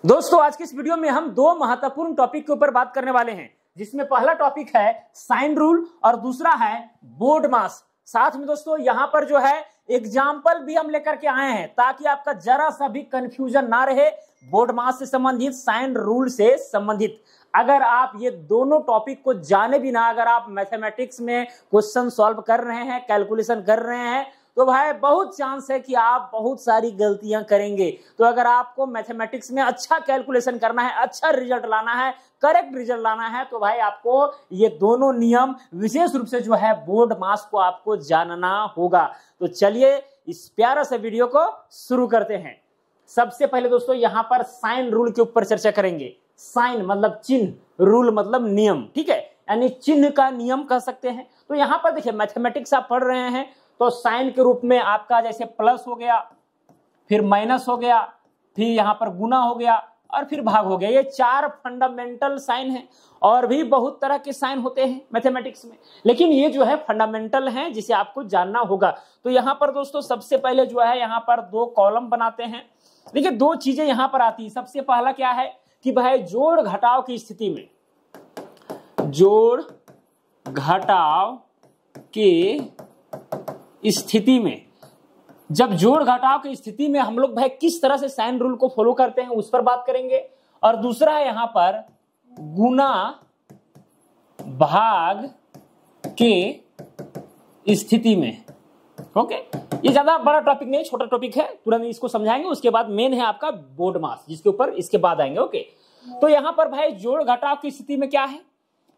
दोस्तों आज की इस वीडियो में हम दो महत्वपूर्ण टॉपिक के ऊपर बात करने वाले हैं, जिसमें पहला टॉपिक है साइन रूल और दूसरा है बोर्ड मास। साथ में दोस्तों यहां पर जो है एग्जाम्पल भी हम लेकर के आए हैं ताकि आपका जरा सा भी कंफ्यूजन ना रहे बोर्ड मास से संबंधित, साइन रूल से संबंधित। अगर आप ये दोनों टॉपिक को जाने भी ना, अगर आप मैथमेटिक्स में क्वेश्चन सॉल्व कर रहे हैं, कैलकुलेशन कर रहे हैं, तो भाई बहुत चांस है कि आप बहुत सारी गलतियां करेंगे। तो अगर आपको मैथमेटिक्स में अच्छा कैलकुलेशन करना है, अच्छा रिजल्ट लाना है, करेक्ट रिजल्ट लाना है, तो भाई आपको ये दोनों नियम विशेष रूप से जो है बोर्ड मास को आपको जानना होगा। तो चलिए इस प्यारा से वीडियो को शुरू करते हैं। सबसे पहले दोस्तों यहां पर साइन रूल के ऊपर चर्चा करेंगे। साइन मतलब चिन्ह, रूल मतलब नियम, ठीक है, यानी चिन्ह का नियम कह सकते हैं। तो यहां पर देखिए मैथमेटिक्स आप पढ़ रहे हैं तो साइन के रूप में आपका जैसे प्लस हो गया, फिर माइनस हो गया, फिर यहां पर गुना हो गया और फिर भाग हो गया। ये चार फंडामेंटल साइन है और भी बहुत तरह के साइन होते हैं मैथमेटिक्स में, लेकिन ये जो है फंडामेंटल हैं जिसे आपको जानना होगा। तो यहां पर दोस्तों सबसे पहले जो है यहां पर दो कॉलम बनाते हैं। देखिए दो चीजें यहां पर आती है। सबसे पहला क्या है कि भाई जोड़ घटाव की स्थिति में, जोड़ घटाव के स्थिति में, जब जोड़ घटाव की स्थिति में हम लोग भाई किस तरह से साइन रूल को फॉलो करते हैं उस पर बात करेंगे। और दूसरा है यहां पर गुना भाग के स्थिति में। ओके, ये ज्यादा बड़ा टॉपिक नहीं, छोटा टॉपिक है, तुरंत इसको समझाएंगे। उसके बाद मेन है आपका बोर्ड मास, जिसके ऊपर इसके बाद आएंगे। ओके, तो यहां पर भाई जोड़ घटाव की स्थिति में क्या है,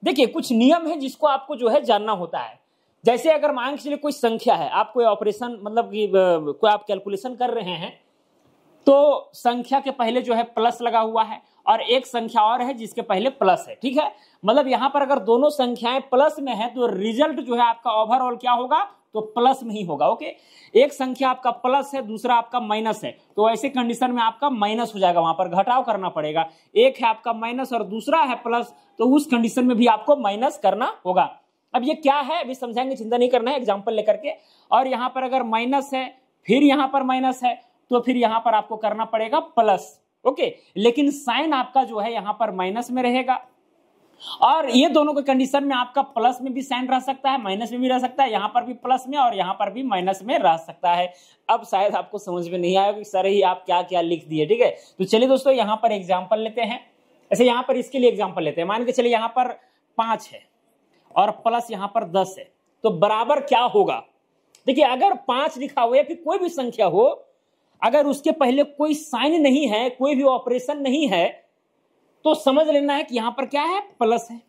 देखिए कुछ नियम है जिसको आपको जो है जानना होता है। जैसे अगर मान के चलिए कोई संख्या है, आप कोई ऑपरेशन मतलब कि कोई आप कैलकुलेशन कर रहे हैं, तो संख्या के पहले जो है प्लस लगा हुआ है और एक संख्या और है जिसके पहले प्लस है, ठीक है। मतलब यहां पर अगर दोनों संख्याएं प्लस में है तो रिजल्ट जो है आपका ओवरऑल क्या होगा, तो प्लस में ही होगा। ओके, एक संख्या आपका प्लस है, दूसरा आपका माइनस है, तो ऐसे कंडीशन में आपका माइनस हो जाएगा, वहां पर घटाव करना पड़ेगा। एक है आपका माइनस और दूसरा है प्लस, तो उस कंडीशन में भी आपको माइनस करना होगा। अब ये क्या है अभी समझाएंगे, चिंता नहीं करना है, एग्जांपल लेकर के। और यहां पर अगर माइनस है, फिर यहां पर माइनस है, तो फिर यहां पर आपको करना पड़ेगा प्लस। ओके, लेकिन साइन आपका जो है यहां पर माइनस में रहेगा। और ये दोनों के कंडीशन में आपका प्लस में भी साइन रह सकता है, माइनस में भी रह सकता है, यहां पर भी प्लस में और यहां पर भी माइनस में रह सकता है। अब शायद आपको समझ में नहीं आया कि सर ही आप क्या क्या लिख दिए, ठीक है। तो चलिए दोस्तों यहां पर एग्जाम्पल लेते हैं। ऐसे यहां पर इसके लिए एग्जाम्पल लेते हैं। मान के चलिए यहां पर 5 है और प्लस यहां पर 10 है, तो बराबर क्या होगा। देखिए अगर 5 लिखा हो या फिर कोई भी संख्या हो, अगर उसके पहले कोई साइन नहीं है, कोई भी ऑपरेशन नहीं है, तो समझ लेना है कि यहां पर क्या है, प्लस है,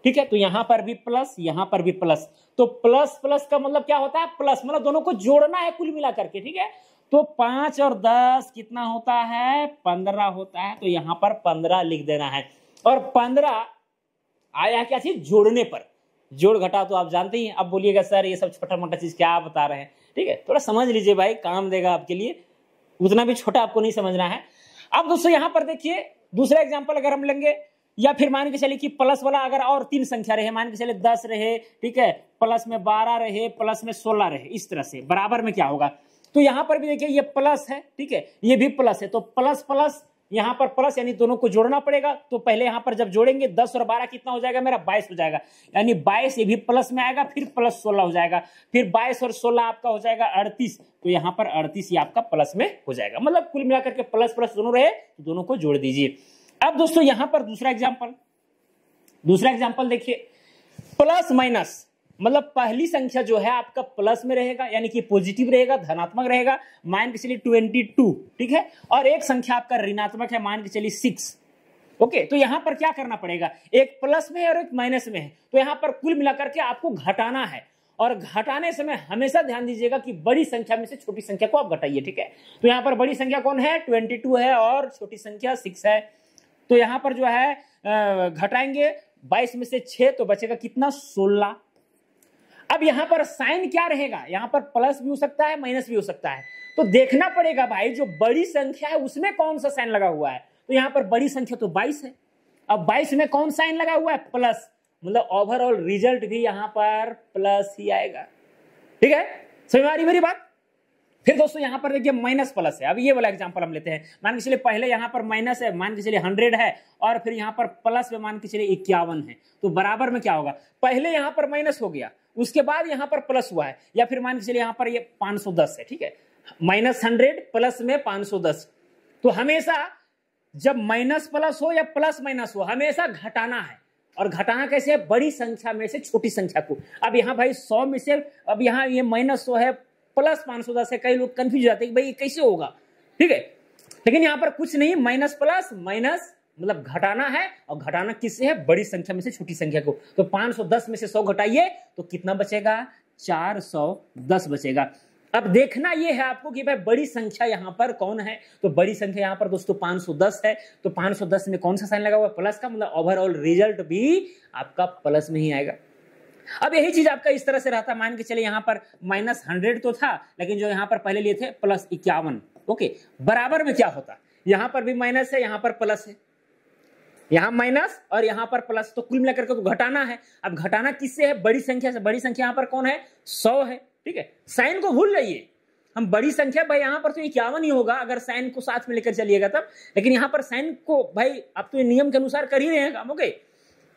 ठीक है। तो यहां पर भी प्लस, यहां पर भी प्लस, तो प्लस प्लस का मतलब क्या होता है, प्लस, मतलब दोनों को जोड़ना है कुल मिला करके, ठीक है। तो 5 और 10 कितना होता है, 15 होता है, तो यहां पर 15 लिख देना है। और 15 आया क्या चीज, जोड़ने पर। जोड़ घटा तो आप जानते ही हैं। अब बोलिएगा सर ये सब छोटा मोटा चीज क्या बता रहे हैं, ठीक है, थोड़ा समझ लीजिए भाई, काम देगा आपके लिए, उतना भी छोटा आपको नहीं समझना है। अब दोस्तों यहां पर देखिए दूसरा एग्जांपल अगर हम लेंगे, या फिर मान के चलिए कि प्लस वाला अगर और 3 संख्या रहे, मान के चलिए 10 रहे, ठीक है, प्लस में 12 रहे, प्लस में 16 रहे, इस तरह से बराबर में क्या होगा। तो यहां पर भी देखिए ये प्लस है, ठीक है, ये भी प्लस है, तो प्लस प्लस यहां पर प्लस, यानी दोनों को जोड़ना पड़ेगा। तो पहले यहां पर जब जोड़ेंगे 10 और 12 कितना हो जाएगा मेरा, 22 हो जाएगा, यानी 22 ये भी प्लस में आएगा, फिर प्लस 16 हो जाएगा, फिर 22 और 16 आपका हो जाएगा 38, तो यहां पर 38 ये आपका प्लस में हो जाएगा। मतलब कुल मिलाकर के प्लस प्लस दोनों रहे तो दोनों को जोड़ दीजिए। अब दोस्तों यहां पर दूसरा एग्जांपल देखिए, प्लस माइनस, मतलब पहली संख्या जो है आपका प्लस में रहेगा, यानी कि पॉजिटिव रहेगा, धनात्मक रहेगा, मान के चलिए 22, ठीक है। और एक संख्या आपका ऋणात्मक है, मान के चलिए 6। ओके, तो यहां पर क्या करना पड़ेगा, एक प्लस में है और एक माइनस में है, तो यहां पर कुल मिलाकर के आपको घटाना है। और घटाने समय हमेशा ध्यान दीजिएगा कि बड़ी संख्या में से छोटी संख्या को आप घटाइए, ठीक है। तो यहां पर बड़ी संख्या कौन है, 22 है, और छोटी संख्या 6 है। तो यहां पर जो है घटाएंगे 22 में से 6, तो बचेगा कितना, 16। अब यहां पर साइन क्या रहेगा, यहां पर प्लस भी हो सकता है, माइनस भी हो सकता है, तो देखना पड़ेगा भाई जो बड़ी संख्या है उसमें कौन सा साइन लगा हुआ है। तो यहां पर बड़ी संख्या तो 22 है, अब 22 में कौन साइन लगा हुआ है, प्लस, मतलब ओवरऑल रिजल्ट भी यहां पर प्लस ही आएगा, ठीक है। समझ में आ रही मेरी बात। फिर दोस्तों यहाँ पर देखिए माइनस प्लस है। अब ये वाला एग्जांपल हम लेते हैं। मान के चलिए पहले यहाँ पर माइनस है, मान के चलिए 100 है, और फिर यहाँ पर प्लस में मान के चलिए 51 है, तो बराबर में क्या होगा, पहले यहाँ पर माइनस हो गया, उसके बाद यहाँ पर प्लस हुआ है, या फिर मान के चलिए यहाँ पर ये 510 है, ठीक है, -100 प्लस में 510। तो हमेशा जब माइनस प्लस हो या प्लस माइनस हो, हमेशा घटाना है। और घटाना कैसे है, बड़ी संख्या में से छोटी संख्या को। अब यहाँ भाई 100 में से, अब यहाँ ये -100 है प्लस 510 है, कई लोग कंफ्यूज जाते हैं कि भाई कैसे होगा, ठीक है, लेकिन यहाँ पर कुछ नहीं, माइनस प्लस माइनस मतलब घटाना है, और घटाना किससे है, बड़ी संख्या में से छोटी संख्या को। तो 510 में से 100 घटाइए तो कितना बचेगा, 410 बचेगा। अब देखना ये है आपको कि भाई बड़ी संख्या यहाँ पर कौन है, तो बड़ी संख्या यहाँ पर दोस्तों 510 है, तो 510 में कौन सा साइन लगा हुआ, प्लस का, मतलब ओवरऑल रिजल्ट भी आपका प्लस में ही आएगा। अब यही चीज आपका इस तरह से रहता, मान के चलिए यहाँ पर -100 तो था, लेकिन जो यहाँ पर पहले लिए थे +51, ओके, बराबर में क्या होता, यहाँ पर भी माइनस है, यहाँ पर प्लस है, यहाँ माइनस और यहाँ पर प्लस, तो कुल मिलाकर के तो घटाना है। अब घटाना किससे है, बड़ी संख्या से। बड़ी संख्या यहाँ पर कौन है, 100 है, ठीक है, साइन को भूल जाइए, हम बड़ी संख्या भाई यहाँ पर तो 51 ही होगा अगर साइन को साथ में लेकर चलिएगा तब, लेकिन यहाँ पर साइन को भाई आप तो नियम के अनुसार कर ही रहे हैं काम, ओके।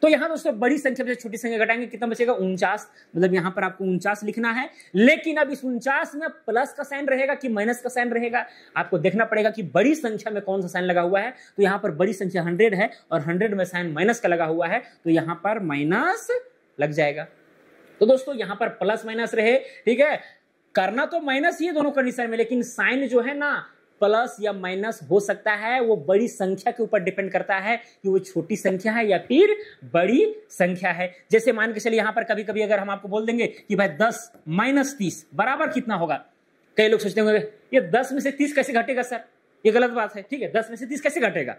तो यहाँ दोस्तों बड़ी संख्या से छोटी संख्या घटाएंगे, कितना बचेगा, 49, मतलब यहाँ पर आपको 49 लिखना है। लेकिन अब इस 49 में प्लस का साइन रहेगा कि माइनस का साइन रहेगा, आपको देखना पड़ेगा कि बड़ी संख्या में कौन सा साइन लगा हुआ है। तो यहाँ पर बड़ी संख्या 100 है और 100 में साइन माइनस का लगा हुआ है, तो यहाँ पर माइनस लग जाएगा। तो दोस्तों यहाँ पर प्लस माइनस रहे, ठीक है, करना तो माइनस ही दोनों कंडीशन में, लेकिन साइन जो है ना प्लस या माइनस हो सकता है, वो बड़ी संख्या के ऊपर डिपेंड करता है कि वो छोटी संख्या है या फिर बड़ी संख्या है। जैसे मान के चलिए यहाँ पर कभी कभी अगर हम आपको बोल देंगे कि भाई 10 - 30 बराबर कितना होगा, कई लोग सोचते होंगे ये 10 में से 30 कैसे घटेगा सर, ये गलत बात है, ठीक है, 10 में से 30 कैसे घटेगा,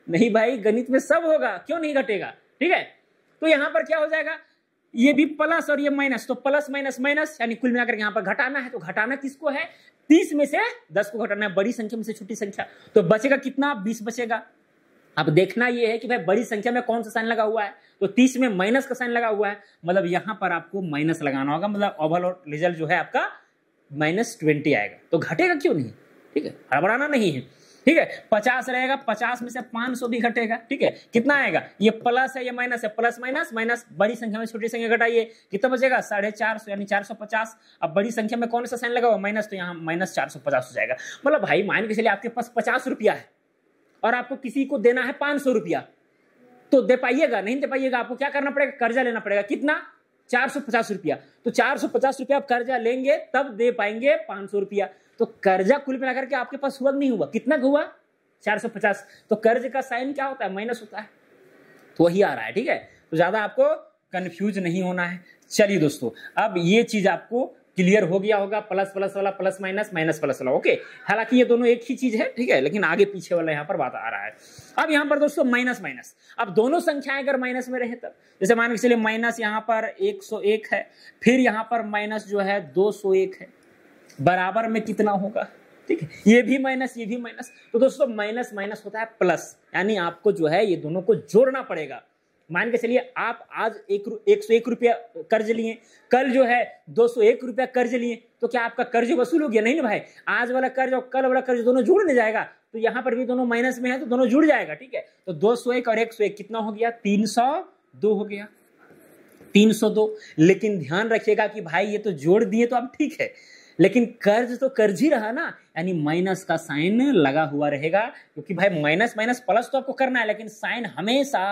नहीं भाई गणित में सब होगा, क्यों नहीं घटेगा, ठीक है। तो यहाँ पर क्या हो जाएगा, ये भी प्लस और ये माइनस, तो प्लस माइनस माइनस, यानी कुल मिलाकर यहाँ पर घटाना है। तो घटाना किसको है, 30 में से 10 को घटाना है, बड़ी संख्या में से छोटी संख्या, तो बचेगा कितना, 20 बचेगा। अब देखना ये है कि भाई बड़ी संख्या में कौन सा साइन लगा हुआ है, तो 30 में माइनस का साइन लगा हुआ है, मतलब यहां पर आपको माइनस लगाना होगा, मतलब ओवरऑल रिजल्ट जो है आपका -20 आएगा। तो घटेगा क्यों नहीं, ठीक है, हड़बड़ाना नहीं है, ठीक है। 50 रहेगा, 50 में से 500 भी घटेगा, ठीक है, कितना आएगा, ये प्लस है ये माइनस है, प्लस माइनस माइनस, बड़ी संख्या में छोटी संख्या घटाइए, कितना बचेगा, 450 यानी 450। अब बड़ी संख्या में कौन सा साइन लगा हुआ, माइनस, तो यहाँ -450 हो जाएगा। मतलब भाई मान के चलिए आपके पास 50 रुपया है और आपको किसी को देना है 500 रुपया, तो दे पाइएगा, नहीं दे पाइएगा, आपको क्या करना पड़ेगा, कर्जा लेना पड़ेगा, कितना, 450 रुपया। तो 450 रुपया आप कर्जा लेंगे तब दे पाएंगे 500 रुपया। तो कर्जा कुल मिलाकर के आपके पास हुआ नहीं हुआ, कितना हुआ, 450। तो कर्ज का साइन क्या होता है, माइनस होता है, तो वही आ रहा है, ठीक है। तो ज्यादा आपको कंफ्यूज नहीं होना है। चलिए दोस्तों, अब ये चीज आपको क्लियर हो गया होगा, प्लस प्लस वाला, प्लस माइनस, माइनस प्लस वाला, ओके। हालांकि ये दोनों एक ही चीज है, ठीक है, लेकिन आगे पीछे वाला यहाँ पर बात आ रहा है। अब यहाँ पर दोस्तों माइनस माइनस, अब दोनों संख्याएं अगर माइनस में रहे तब, जैसे मान के चलिए माइनस यहाँ पर 101 है, फिर यहाँ पर माइनस जो है 201 है, बराबर में कितना होगा, ठीक है, ये भी माइनस ये भी माइनस। तो दोस्तों माइनस माइनस होता है प्लस, यानी आपको जो है ये दोनों को जोड़ना पड़ेगा। मान के चलिए आप आज 101 रुपया कर्ज लिए, कल जो है 201 रुपया कर्ज लिए, तो क्या आपका कर्ज वसूल हो गया, नहीं ना भाई, आज वाला कर्ज और कल वाला कर्ज दोनों जुड़ने जाएगा, तो यहाँ पर भी दोनों माइनस में है तो दोनों जुड़ जाएगा, ठीक है। तो 201 और 101 कितना हो गया, 302 हो गया, 302। लेकिन ध्यान रखिएगा कि भाई ये तो जोड़ दिए तो अब ठीक है, लेकिन कर्ज तो कर्ज ही रहा ना, यानी माइनस का साइन लगा हुआ रहेगा, क्योंकि भाई माइनस माइनस प्लस तो आपको करना है, लेकिन साइन हमेशा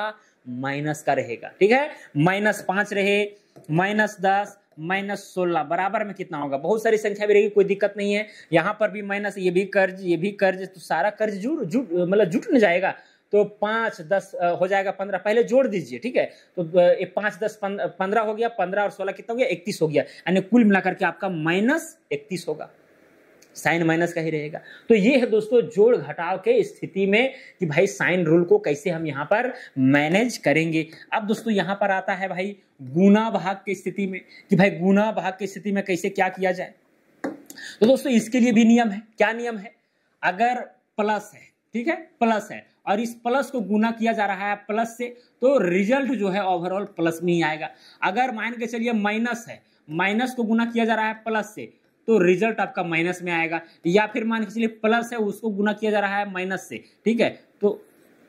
माइनस का रहेगा, ठीक है। -5 रहे, -10, -16 बराबर में कितना होगा, बहुत सारी संख्या भी रहेगी, कोई दिक्कत नहीं है। यहाँ पर भी माइनस, ये भी कर्ज, तो सारा कर्ज जुट न जाएगा। तो 5 10 हो जाएगा 15, पहले जोड़ दीजिए, ठीक है। तो 5 10 15 हो गया, 15 और 16 कितना हो गया, 31 हो गया, यानी कुल मिलाकर के आपका -31 होगा, साइन माइनस का ही रहेगा। तो ये है दोस्तों जोड़ घटाव के स्थिति में कि भाई साइन रूल को कैसे हम यहाँ पर मैनेज करेंगे। अब दोस्तों यहाँ पर आता है भाई गुना भाग की स्थिति में, कि भाई गुना भाग की स्थिति में कैसे क्या किया जाए। तो दोस्तों इसके लिए भी नियम है, क्या नियम है, अगर प्लस है, ठीक है, प्लस है और इस प्लस को गुना किया जा रहा है प्लस से, तो रिजल्ट जो है ओवरऑल प्लस में ही आएगा। अगर मान के चलिए माइनस है, माइनस को गुना किया जा रहा है प्लस से, तो रिजल्ट आपका माइनस में आएगा। या फिर मान के चलिए प्लस है, उसको गुना किया जा रहा है माइनस से, ठीक है, तो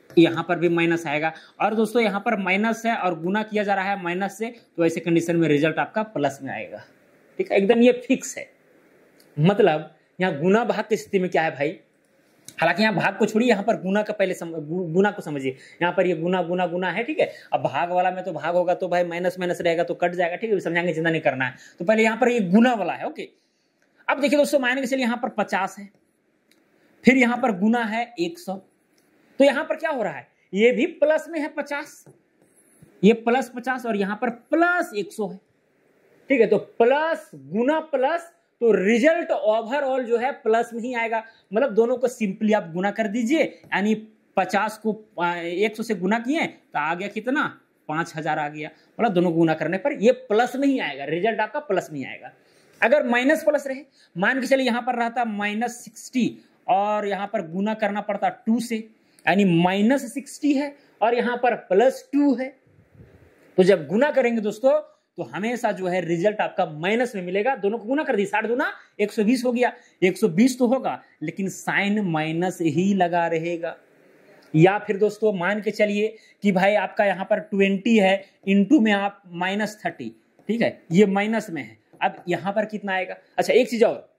यहाँ पर भी माइनस आएगा। और दोस्तों यहाँ पर माइनस है और गुना किया जा रहा है माइनस से, तो ऐसे कंडीशन में रिजल्ट आपका प्लस में आएगा, ठीक है, एकदम ये फिक्स है। मतलब यहाँ गुना भाग की स्थिति में क्या है भाई, हालांकि यहाँ भाग को छोड़िए, यहाँ पर गुना का पहले गुना को समझिए। यहाँ पर ये गुना गुना गुना है, ठीक है। अब भाग वाला में तो भाग होगा तो भाई माइनस माइनस रहेगा तो कट जाएगा, ठीक है, समझाएंगे, चिंता नहीं करना है। तो पहले यहाँ पर ये गुना वाला है, ओके। अब देखिए दोस्तों, मान के चलिए यहाँ पर 50 है, फिर यहाँ पर गुना है 100, तो यहाँ पर क्या हो रहा है, ये भी प्लस में है 50, ये प्लस 50 और यहाँ पर प्लस 100 है, ठीक है। तो प्लस गुना प्लस, तो रिजल्ट ओवरऑल जो है प्लस में ही आएगा। मतलब दोनों को सिंपली आप गुना कर दीजिए, यानी 50 को 100 से गुना किए तो आ गया कितना, 5000 आ गया। मतलब दोनों को गुना करने पर ये प्लस में ही आएगा, रिजल्ट आपका प्लस में ही आएगा। अगर माइनस प्लस रहे, मान के चलिए यहाँ पर रहता -60 और यहाँ पर गुना करना पड़ता 2 से, यानी -60 है और यहाँ पर +2 है। तो जब गुना करेंगे दोस्तों तो हमेशा जो है रिजल्ट आपका माइनस में मिलेगा। दोनों को गुना कर दी, 60 दूना 120 हो गया, 120 तो होगा लेकिन साइन माइनस ही लगा रहेगा। या फिर दोस्तों मान के चलिए कि भाई आपका यहाँ पर 20 है, इनटू में आप -30, ठीक है, ये माइनस में है। अब यहाँ पर कितना आएगा। अच्छा एक चीज और,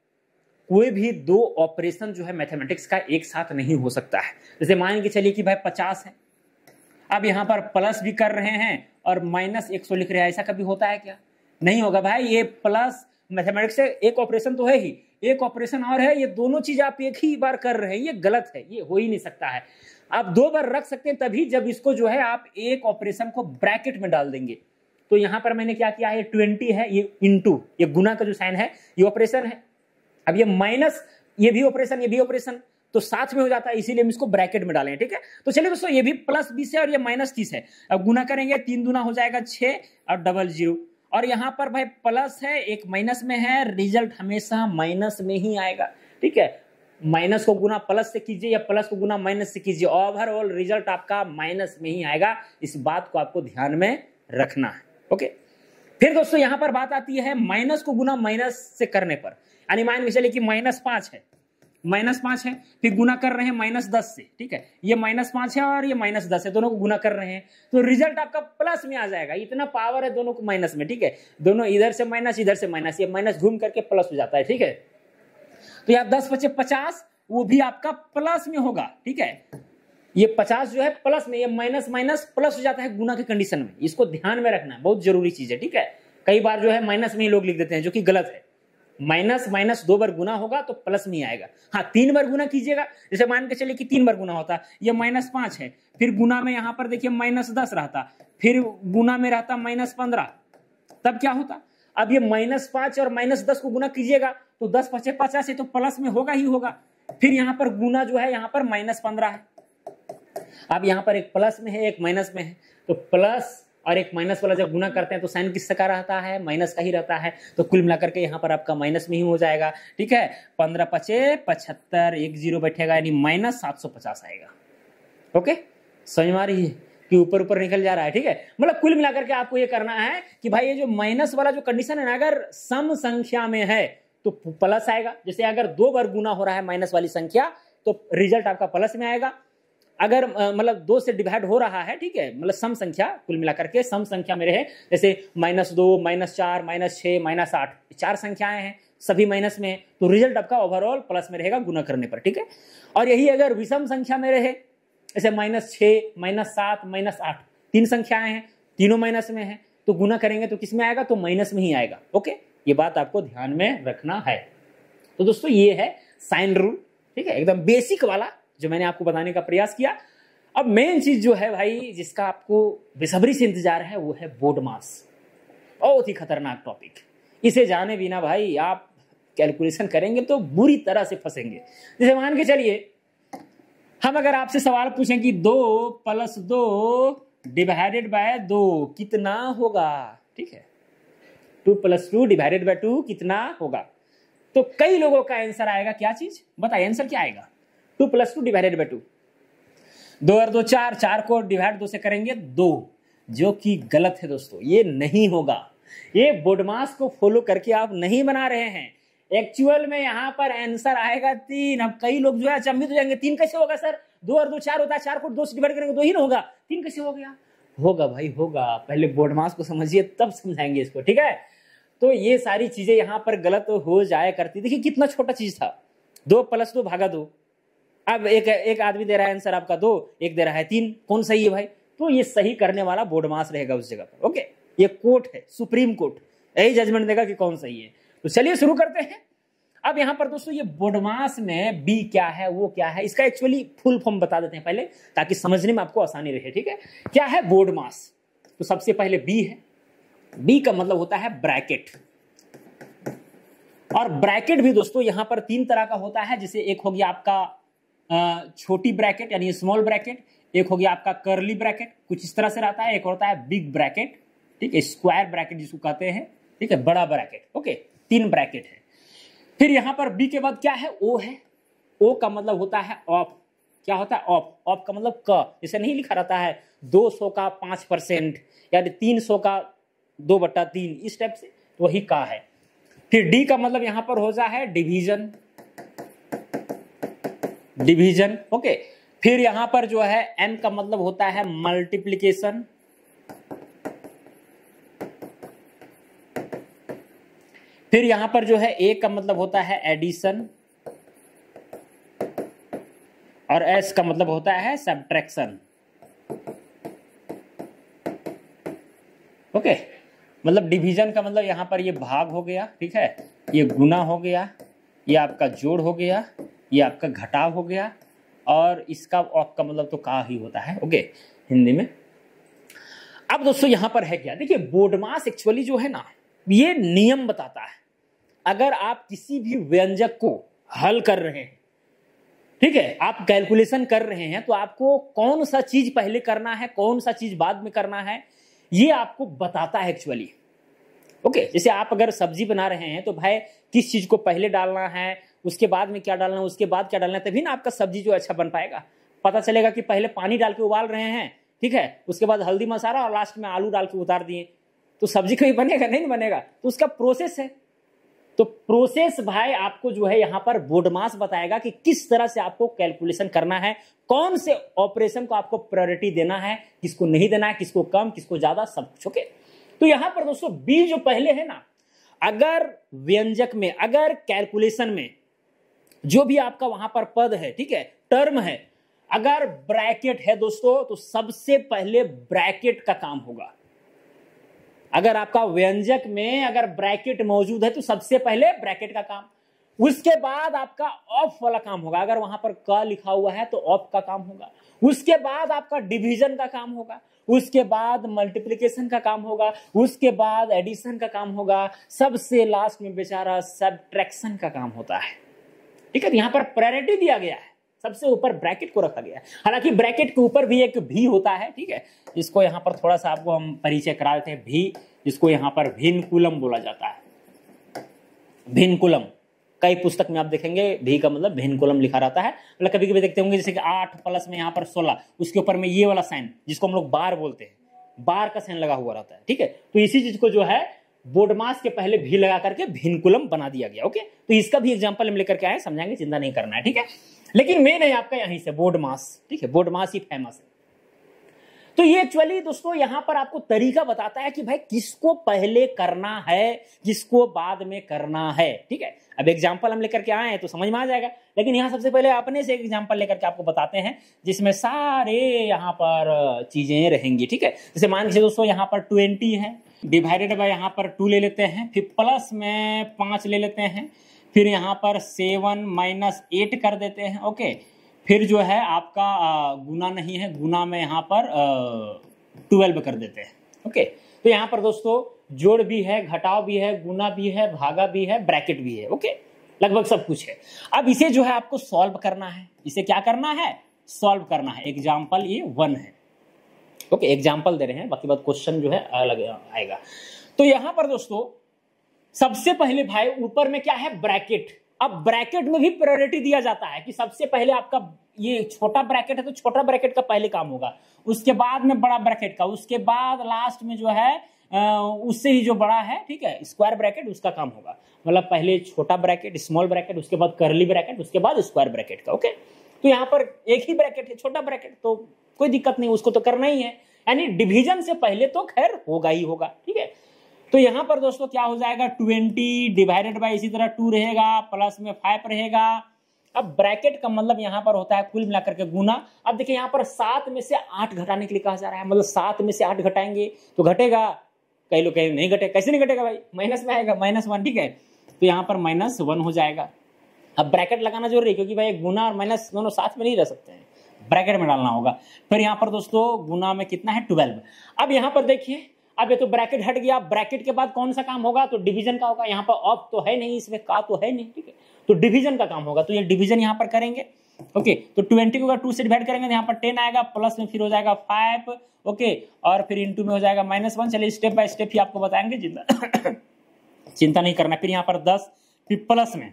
कोई भी दो ऑपरेशन जो है मैथमेटिक्स का एक साथ नहीं हो सकता है। जैसे मान के चलिए कि भाई 50 है, अब यहाँ पर प्लस भी कर रहे हैं और -100 लिख रहे हैं, ऐसा कभी होता है क्या? नहीं होगा भाई। ये प्लस मैथमेटिक्स से एक ऑपरेशन तो है ही, एक ऑपरेशन और है, ये दोनों चीज आप एक ही बार कर रहे हैं, ये गलत है, ये हो ही नहीं सकता है। आप 2 बार रख सकते हैं तभी जब इसको जो है आप एक ऑपरेशन को ब्रैकेट में डाल देंगे। तो यहाँ पर मैंने क्या किया है, 20 है, ये इंटू, ये गुना का जो साइन है ये ऑपरेशन है। अब ये माइनस, ये भी ऑपरेशन, ये भी ऑपरेशन, तो साथ में हो जाता है, इसीलिए हम इसको ब्रैकेट में डालें, ठीक है। तो चलिए दोस्तों, ये भी +20 है और ये -30 है। अब गुना करेंगे, 3 दूना हो जाएगा 6 और 00, और यहाँ पर भाई प्लस है, एक माइनस में है, रिजल्ट हमेशा माइनस में ही आएगा, ठीक है। माइनस को गुना प्लस से कीजिए या प्लस को गुना माइनस से कीजिए, ओवरऑल रिजल्ट आपका माइनस में ही आएगा। इस बात को आपको ध्यान में रखना है, ओके। फिर दोस्तों यहाँ पर बात आती है माइनस को गुना माइनस से करने पर, यानी मान के चलिए कि -5 है, -5 है, फिर गुना कर रहे हैं -10 से, ठीक है। ये -5 है और ये -10 है, दोनों को गुना कर रहे हैं तो रिजल्ट आपका प्लस में आ जाएगा। इतना पावर है दोनों को माइनस में, ठीक है। दोनों इधर से माइनस, इधर से माइनस, ये माइनस घूम करके प्लस हो जाता है, ठीक है। तो यहाँ 10 × 50, वो भी आपका प्लस में होगा, ठीक है। ये 50 जो है प्लस में, ये माइनस माइनस प्लस हो जाता है गुना की कंडीशन में। इसको ध्यान में रखना, बहुत जरूरी चीज है, ठीक है। कई बार जो है माइनस में ही लोग लिख देते हैं, जो कि गलत है। माइनस माइनस 2 बार गुना होगा तो प्लस में आएगा। हाँ, 3 बार गुना कीजिएगा, जैसे मान के चलिए कि 3 बार गुना होता, ये -5 है, फिर गुना में यहाँ पर देखिए -10 रहता, फिर गुना में रहता -15, तब क्या होता। अब ये -5 और -10 को गुना कीजिएगा तो 10 × 5 = 50 है, तो प्लस में होगा ही होगा। फिर यहाँ पर गुना जो है यहाँ पर -15 है। अब यहाँ पर एक प्लस में है, एक माइनस में है, तो प्लस और एक माइनस वाला जब गुना करते हैं तो साइन किसका रहता है, माइनस का ही रहता है। तो कुल मिलाकर के यहाँ पर आपका माइनस में ही हो जाएगा, ठीक है। 15 × 5 = 75, एक 0 बैठेगा, यानी -750 आएगा, ओके। समझ में आ रही है कि ऊपर ऊपर निकल जा रहा है, ठीक है। मतलब कुल मिलाकर के आपको ये करना है कि भाई ये जो माइनस वाला जो कंडीशन है ना, अगर सम संख्या में है तो प्लस आएगा। जैसे अगर 2 बार गुना हो रहा है माइनस वाली संख्या तो रिजल्ट आपका प्लस में आएगा। अगर मतलब 2 से डिवाइड हो रहा है, ठीक है, मतलब सम संख्या, कुल मिलाकर के सम संख्या में रहे, जैसे -2, -4, -6, -8, 4 संख्याएं हैं, सभी माइनस में, तो रिजल्ट आपका ओवरऑल प्लस में रहेगा गुना करने पर, ठीक है। और यही अगर विषम संख्या में रहे, जैसे -6, -7, -8, 3 संख्याएं हैं, तीनों माइनस में है, तो गुना करेंगे तो किस में आएगा, तो माइनस में ही आएगा, ओके। ये बात आपको ध्यान में रखना है। तो दोस्तों ये है साइन रूल, ठीक है, एकदम बेसिक वाला जो मैंने आपको बताने का प्रयास किया। अब मेन चीज जो है भाई, जिसका आपको बेसब्री से इंतजार है, वो है बोर्ड मास। बहुत ही खतरनाक टॉपिक, इसे जाने बिना भाई आप कैलकुलेशन करेंगे तो बुरी तरह से फंसेंगे। जैसे मान के चलिए हम अगर आपसे सवाल पूछें कि 2 + 2 / 2 कितना होगा, ठीक है, 2 + 2 / 2 कितना होगा, तो कई लोगों का आंसर आएगा क्या चीज, बताइए आंसर क्या आएगा, 2 + 2 / 2। 2 और 2 4, 4 को डिवाइड 2 से करेंगे 2, जो कि गलत है दोस्तों, ये नहीं होगा। ये बोर्ड मास को फॉलो करके आप नहीं बना रहे हैं, एक्चुअल में यहाँ पर आंसर आएगा 3। अब कई लोग जो है अचंभित हो जाएंगे, 3 कैसे होगा सर, 2 और 2 4 होता है, 4 को 2 से डिवाइड करेंगे 2 ही ना होगा, 3 कैसे हो गया? होगा भाई होगा, पहले बोर्ड मास को समझिए तब समझाएंगे इसको, ठीक है। तो ये सारी चीजें यहाँ पर गलत हो जाया करती। देखिए कितना छोटा चीज था, 2 + 2 / 2। अब एक आदमी दे रहा है आंसर आपका 2, एक दे रहा है 3, कौन सही है भाई? तो ये सही करने वाला बोर्ड मास रहेगा उस जगह पर। ओके, ये कोर्ट है, सुप्रीम कोर्ट, यही जजमेंट देगा कि कौन सही है। तो चलिए शुरू करते हैं। अब यहाँ पर दोस्तों ये बोर्ड मास में बी क्या है, वो क्या है, इसका एक्चुअली फुल फॉर्म बता देते हैं पहले, ताकि समझने में आपको आसानी रहे, ठीक है। क्या है बोर्ड मास? तो सबसे पहले बी है। बी का मतलब होता है ब्रैकेट, और ब्रैकेट भी दोस्तों यहां पर 3 तरह का होता है। जैसे एक हो गया आपका छोटी ब्रैकेट यानी स्मॉल ब्रैकेट, एक हो गया आपका कर्ली ब्रैकेट, कुछ इस तरह से रहता है, एक होता है बिग ब्रैकेट, ठीक है, स्क्वायर ब्रैकेट जिसको कहते हैं, ठीक है, बड़ा ब्रैकेट। ओके, 3 ब्रैकेट है। फिर यहां पर बी के बाद क्या है, ओ है। ओ का मतलब होता है ऑफ। क्या होता है ऑफ? ऑफ का मतलब क, जैसे नहीं लिखा रहता है 200 का 5% यानी 300 का 2/3, इस टाइप से, वही का है। फिर डी का मतलब यहां पर हो जाए है डिवीजन, डिवीजन। ओके, फिर यहां पर जो है एम का मतलब होता है मल्टीप्लिकेशन, फिर यहां पर जो है ए का मतलब होता है एडिशन, और एस का मतलब होता है सब्ट्रैक्शन। ओके, मतलब डिवीजन का मतलब यहां पर ये भाग हो गया, ठीक है, ये गुना हो गया, ये आपका जोड़ हो गया, ये आपका घटाव हो गया, और इसका ऑफ का मतलब तो का ही होता है। ओके, हिंदी में। अब दोस्तों यहां पर है क्या, देखिए बोर्ड मास एक्चुअली जो है ना, ये नियम बताता है। अगर आप किसी भी व्यंजक को हल कर रहे हैं, ठीक है, आप कैलकुलेशन कर रहे हैं, तो आपको कौन सा चीज पहले करना है, कौन सा चीज बाद में करना है, ये आपको बताता है एक्चुअली। ओके, जैसे आप अगर सब्जी बना रहे हैं तो भाई किस चीज को पहले डालना है, उसके बाद में क्या डालना है, उसके बाद क्या डालना है, तभी ना आपका सब्जी जो अच्छा बन पाएगा। पता चलेगा कि पहले पानी डाल के उबाल रहे हैं, ठीक है, उसके बाद हल्दी मसाला और लास्ट में आलू डाल के उतार दिए, तो सब्जी कभी बनेगा नहीं बनेगा। तो उसका प्रोसेस है। तो प्रोसेस भाई आपको जो है यहां पर बोर्ड मास बताएगा कि किस तरह से आपको कैलकुलेशन करना है, कौन से ऑपरेशन को आपको प्रायोरिटी देना है, किसको नहीं देना है, किसको कम किसको ज्यादा, सब कुछ। ओके, तो यहां पर दोस्तों बी जो पहले है ना, अगर व्यंजक में, अगर कैलकुलेशन में जो भी आपका वहां पर पद है, ठीक है, टर्म है, अगर ब्रैकेट है दोस्तों, तो सबसे पहले ब्रैकेट का काम होगा। अगर आपका व्यंजक में अगर ब्रैकेट मौजूद है तो सबसे पहले ब्रैकेट का काम, उसके बाद आपका ऑफ वाला काम होगा। अगर वहां पर क लिखा हुआ है तो ऑफ का काम होगा, उसके बाद आपका डिवीजन का काम होगा, उसके बाद मल्टीप्लिकेशन का काम होगा, उसके बाद एडिशन का काम होगा, सबसे लास्ट में बेचारा सब्ट्रैक्शन का काम होता है। ठीक है, यहां पर प्रायोरिटी दिया गया है, सबसे ऊपर ब्रैकेट को रखा गया है। हालांकि ब्रैकेट के ऊपर भी एक भी होता है, ठीक है, इसको यहां पर थोड़ा सा आपको हम परिचय करा देते हैं। भी, जिसको यहां पर भिन्कुलम बोला जाता है। भिन्कुलम, कई पुस्तक में आप देखेंगे भी का मतलब भिन्कुलम लिखा रहता है। मतलब कभी कभी देखते होंगे जैसे कि 8 प्लस में यहां पर 16, उसके ऊपर में ये वाला साइन जिसको हम लोग बार बोलते हैं, बार का साइन लगा हुआ रहता है। ठीक है, तो इसी चीज को जो है बोर्ड मास के पहले भी लगा करके भिन्कुलम बना दिया गया। ओके, तो इसका भी एग्जांपल हम लेकर के आए, समझाएंगे, चिंता नहीं करना है। ठीक है, लेकिन मेन है आपका यहीं से बोर्ड मास। ठीक है, बोर्ड मास ही फेमस है। तो ये एक्चुअली दोस्तों यहां पर आपको तरीका बताता है कि भाई किसको पहले करना है, किसको बाद में करना है। ठीक है, अब एग्जांपल हम लेकर के आए हैं तो समझ में आ जाएगा, लेकिन यहां सबसे पहले अपने से एक एग्जांपल लेकर के आपको बताते हैं जिसमें सारे यहां पर चीजें रहेंगी। ठीक है, जैसे मान लीजिए दोस्तों यहां पर 20 है, डिवाइडेड बाय यहां पर 2 ले लेते हैं, फिर प्लस में 5 ले लेते हैं, फिर यहां पर 7 माइनस 8 कर देते हैं। ओके, फिर जो है आपका गुना नहीं है, गुना में यहां पर 12 कर देते हैं। ओके, तो यहां पर दोस्तों जोड़ भी है, घटाव भी है, गुना भी है, भागा भी है, ब्रैकेट भी है। ओके, लगभग सब कुछ है। अब इसे जो है आपको सॉल्व करना है। इसे क्या करना है? सॉल्व करना है। एग्जाम्पल ये 1 है। ओके, एग्जाम्पल दे रहे हैं, बाकी बात क्वेश्चन जो है अलग आएगा। तो यहां पर दोस्तों सबसे पहले भाई ऊपर में क्या है? ब्रैकेट। अब ब्रैकेट में भी प्रायोरिटी दिया जाता है कि सबसे पहले आपका ये छोटा ब्रैकेट है तो छोटा ब्रैकेट का पहले काम होगा, उसके बाद में बड़ा ब्रैकेट का, उसके बाद लास्ट में जो है उससे ही जो बड़ा है, ठीक है, स्क्वायर ब्रैकेट उसका काम होगा। मतलब पहले छोटा ब्रैकेट, स्मॉल ब्रैकेट, उसके बाद कर्ली ब्रैकेट, उसके बाद स्क्वायर ब्रैकेट का। ओके, तो यहाँ पर एक ही ब्रैकेट है, छोटा ब्रैकेट, तो कोई दिक्कत नहीं, उसको तो करना ही है, यानी डिवीजन से पहले तो खैर होगा ही होगा। ठीक है, तो यहाँ पर दोस्तों क्या हो जाएगा, 20 डिवाइडेड बाय इसी तरह 2 रहेगा, प्लस में 5 रहेगा। अब ब्रैकेट का मतलब यहाँ पर होता है कुल मिलाकर के गुना। अब देखिए यहाँ पर 7 में से 8 घटाने के लिए कहा जा रहा है, मतलब 7 में से 8 घटाएंगे तो घटेगा, कई लोग कहेंगे नहीं घटेगा, कैसे नहीं घटेगा भाई, माइनस में आएगा, -1। ठीक है, तो यहाँ पर -1 हो जाएगा। अब ब्रैकेट लगाना जरूरी है, क्योंकि भाई गुना और माइनस दोनों साथ में नहीं रह सकते हैं, ब्रैकेट में डालना होगा। फिर यहाँ पर दोस्तों गुना में कितना है, 12। अब यहाँ पर देखिए, अब ये तो ब्रैकेट हट गया, ब्रैकेट के बाद कौन सा काम होगा, तो डिवीजन का होगा। यहाँ पर ऑफ तो है नहीं, इसमें का तो है नहीं, ठीक है, तो डिवीजन का काम होगा, तो ये डिवीजन यहाँ पर करेंगे। ओके, तो 20 को अगर 2 से डिवाइड करेंगे तो यहाँ पर 10 आएगा, प्लस में फिर हो जाएगा 5, ओके, और फिर इंटू में हो जाएगा -1। चलिए स्टेप बाय स्टेप ही आपको बताएंगे, चिंता नहीं करना। फिर यहाँ पर 10, फिर प्लस में।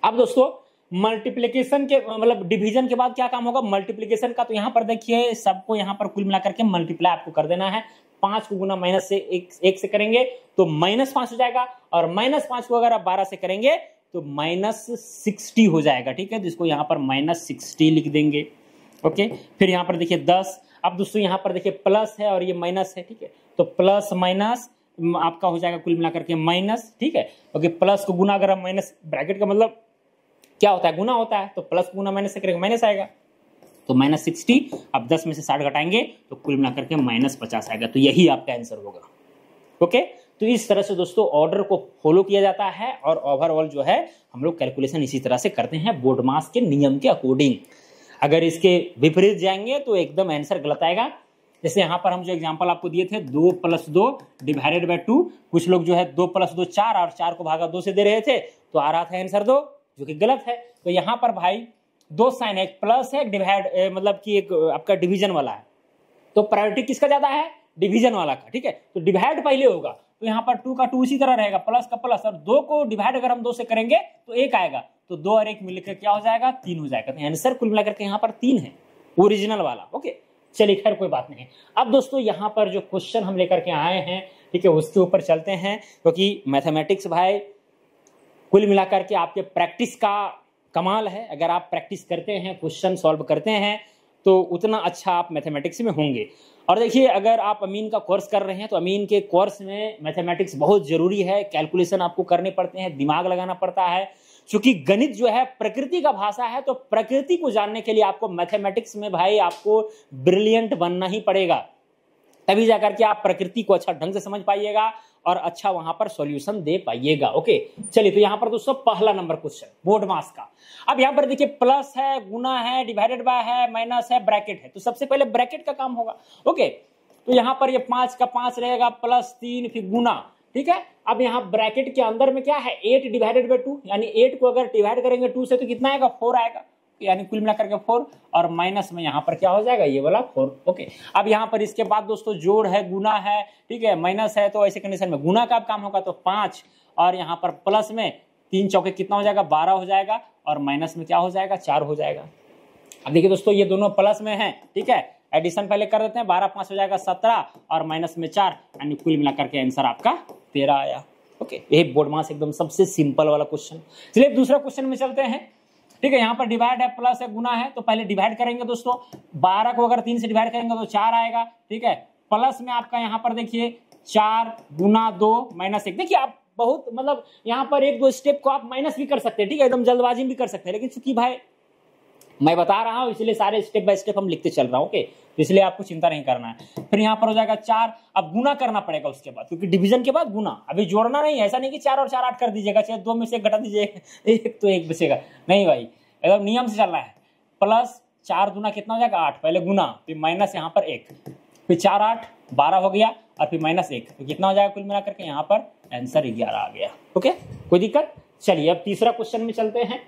अब दोस्तों मल्टीप्लिकेशन के मतलब डिवीजन के बाद क्या काम होगा, मल्टीप्लिकेशन का। तो यहाँ पर देखिए सबको यहाँ पर कुल मिलाकर के मल्टीप्लाई आपको कर देना है। 5 को गुना माइनस से 1 से करेंगे तो -5 हो जाएगा, और -5 को अगर आप 12 से करेंगे तो -60 हो जाएगा। ठीक है, जिसको यहाँ पर -60 लिख देंगे। ओके, फिर यहाँ पर देखिए 10। अब दोस्तों यहाँ पर देखिए प्लस है और ये माइनस है, ठीक है, तो प्लस माइनस आपका हो जाएगा कुल मिलाकर के माइनस। ठीक है, ओके, प्लस को गुना अगर हम माइनस, ब्रैकेट का मतलब क्या होता है, गुना होता है, तो प्लस गुना माइनस से करेंगे माइनस आएगा, तो -60। अब 10 में से 60 घटाएंगे तो कुल मिलाकर के -50 आएगा, तो यही आपका आंसर होगा। ओके, तो इस तरह से दोस्तों ऑर्डर को फॉलो किया जाता है, और ओवरऑल जो है हम लोग कैलकुलेशन इसी तरह से करते हैं बोर्ड मास के नियम के अकॉर्डिंग। अगर इसके विपरीत जाएंगे तो एकदम आंसर गलत आएगा। जैसे यहाँ पर हम जो एग्जांपल आपको दिए थे, 2 + 2 डिवाइडेड बाय 2, कुछ लोग जो है 2 + 2 4 और 4 को भागा 2 से दे रहे थे, तो आ रहा था आंसर 2, जो कि गलत है। तो यहाँ पर भाई 2 साइन है, एक प्लस है, डिवाइड मतलब कि एक आपका डिवीजन वाला है, तो प्रायोरिटी किसका ज्यादा है, डिवीजन वाला का। ठीक है, तो डिवाइड पहले होगा, तो यहाँ पर 2 का 2 इसी तरह रहेगा, प्लस का प्लस, और 2 को डिवाइड अगर हम 2 से करेंगे तो 1 आएगा, तो 2 और 1 मिलकर क्या हो जाएगा, 3 हो जाएगा। तो आंसर कुल मिलाकर के यहाँ पर 3 है, ओरिजिनल वाला। ओके, चलिए खैर कोई बात नहीं। अब दोस्तों यहाँ पर जो क्वेश्चन हम लेकर के आए हैं, ठीक है, उसके ऊपर चलते हैं, क्योंकि मैथमेटिक्स भाई कुल मिलाकर के आपके प्रैक्टिस का कमाल है। अगर आप प्रैक्टिस करते हैं, क्वेश्चन सॉल्व करते हैं, तो उतना अच्छा आप मैथमेटिक्स में होंगे। और देखिए अगर आप अमीन का कोर्स कर रहे हैं तो अमीन के कोर्स में मैथमेटिक्स बहुत जरूरी है, कैलकुलेशन आपको करने पड़ते हैं, दिमाग लगाना पड़ता है, क्योंकि गणित जो है प्रकृति का भाषा है, तो प्रकृति को जानने के लिए आपको मैथमेटिक्स में भाई आपको ब्रिलियंट बनना ही पड़ेगा, तभी जाकर के आप प्रकृति को अच्छा ढंग से समझ पाइएगा और अच्छा वहां पर सॉल्यूशन दे पाइएगा। ओके, चलिए, तो यहाँ पर दोस्तों पहला नंबर क्वेश्चन बोर्ड मास का। अब यहाँ पर देखिए प्लस है, गुना है, डिवाइडेड बाय है, माइनस है, ब्रैकेट है, तो सबसे पहले ब्रैकेट का काम होगा। ओके, तो यहाँ पर ये 5 का 5 रहेगा, +3 फिर गुना। ठीक है, अब यहाँ ब्रैकेट के अंदर में क्या है, 8 डिवाइडेड बाय 2, यानी 8 को अगर डिवाइड करेंगे 2 से तो कितना आएगा, 4 आएगा, यानी कुल मिलाकर के 4, और माइनस में यहाँ पर क्या हो जाएगा, ये वाला 4। ओके, अब यहाँ पर इसके बाद दोस्तों जोड़ है, गुना है, ठीक है, माइनस है, तो ऐसे कंडीशन में गुना का काम होगा, तो 5, और यहाँ पर प्लस में 3 चौके कितना हो जाएगा, 12 हो जाएगा, और माइनस में क्या हो जाएगा, 4 हो जाएगा। अब देखिए दोस्तों ये दोनों प्लस में है, ठीक है, एडिशन पहले कर देते हैं, 12 5 हो जाएगा 17, और माइनस में 4, यानी कुल मिलाकर के आंसर आपका 13 आया। ओके, यही बोर्ड मास एकदम सबसे सिंपल वाला क्वेश्चन। चलिए दूसरा क्वेश्चन में चलते हैं। ठीक है, यहाँ पर डिवाइड है, प्लस है, गुना है, तो पहले डिवाइड करेंगे दोस्तों, 12 को अगर 3 से डिवाइड करेंगे तो 4 आएगा। ठीक है, प्लस में आपका यहाँ पर देखिए 4 गुना 2 माइनस 1। देखिए आप बहुत मतलब यहाँ पर 1-2 स्टेप को आप माइनस भी कर सकते हैं, ठीक है, एकदम जल्दबाजी में भी कर सकते हैं, लेकिन चूंकि भाई मैं बता रहा हूं इसलिए सारे स्टेप बाय स्टेप हम लिखते चल रहा हूं। ओके, इसलिए आपको चिंता नहीं करना है। फिर यहाँ पर हो जाएगा 4, अब गुना करना पड़ेगा उसके बाद, क्योंकि डिवीजन के बाद गुना, अभी जोड़ना नहीं है, ऐसा नहीं कि 4 और 4 8 कर दीजिएगा, चाहे 2 में से 1 घटा दीजिएगा, 1 तो 1 बचेगा, नहीं भाई, एकदम नियम से चलना है। प्लस 4 गुना कितना हो जाएगा, 8, पहले गुना, फिर माइनस यहाँ पर 1, फिर 4 8 12 हो गया, और फिर माइनस 1, तो कितना हो जाएगा कुल मिलाकर के यहाँ पर आंसर 11 आ गया। ओके, कोई दिक्कत। चलिए अब तीसरा क्वेश्चन में चलते हैं।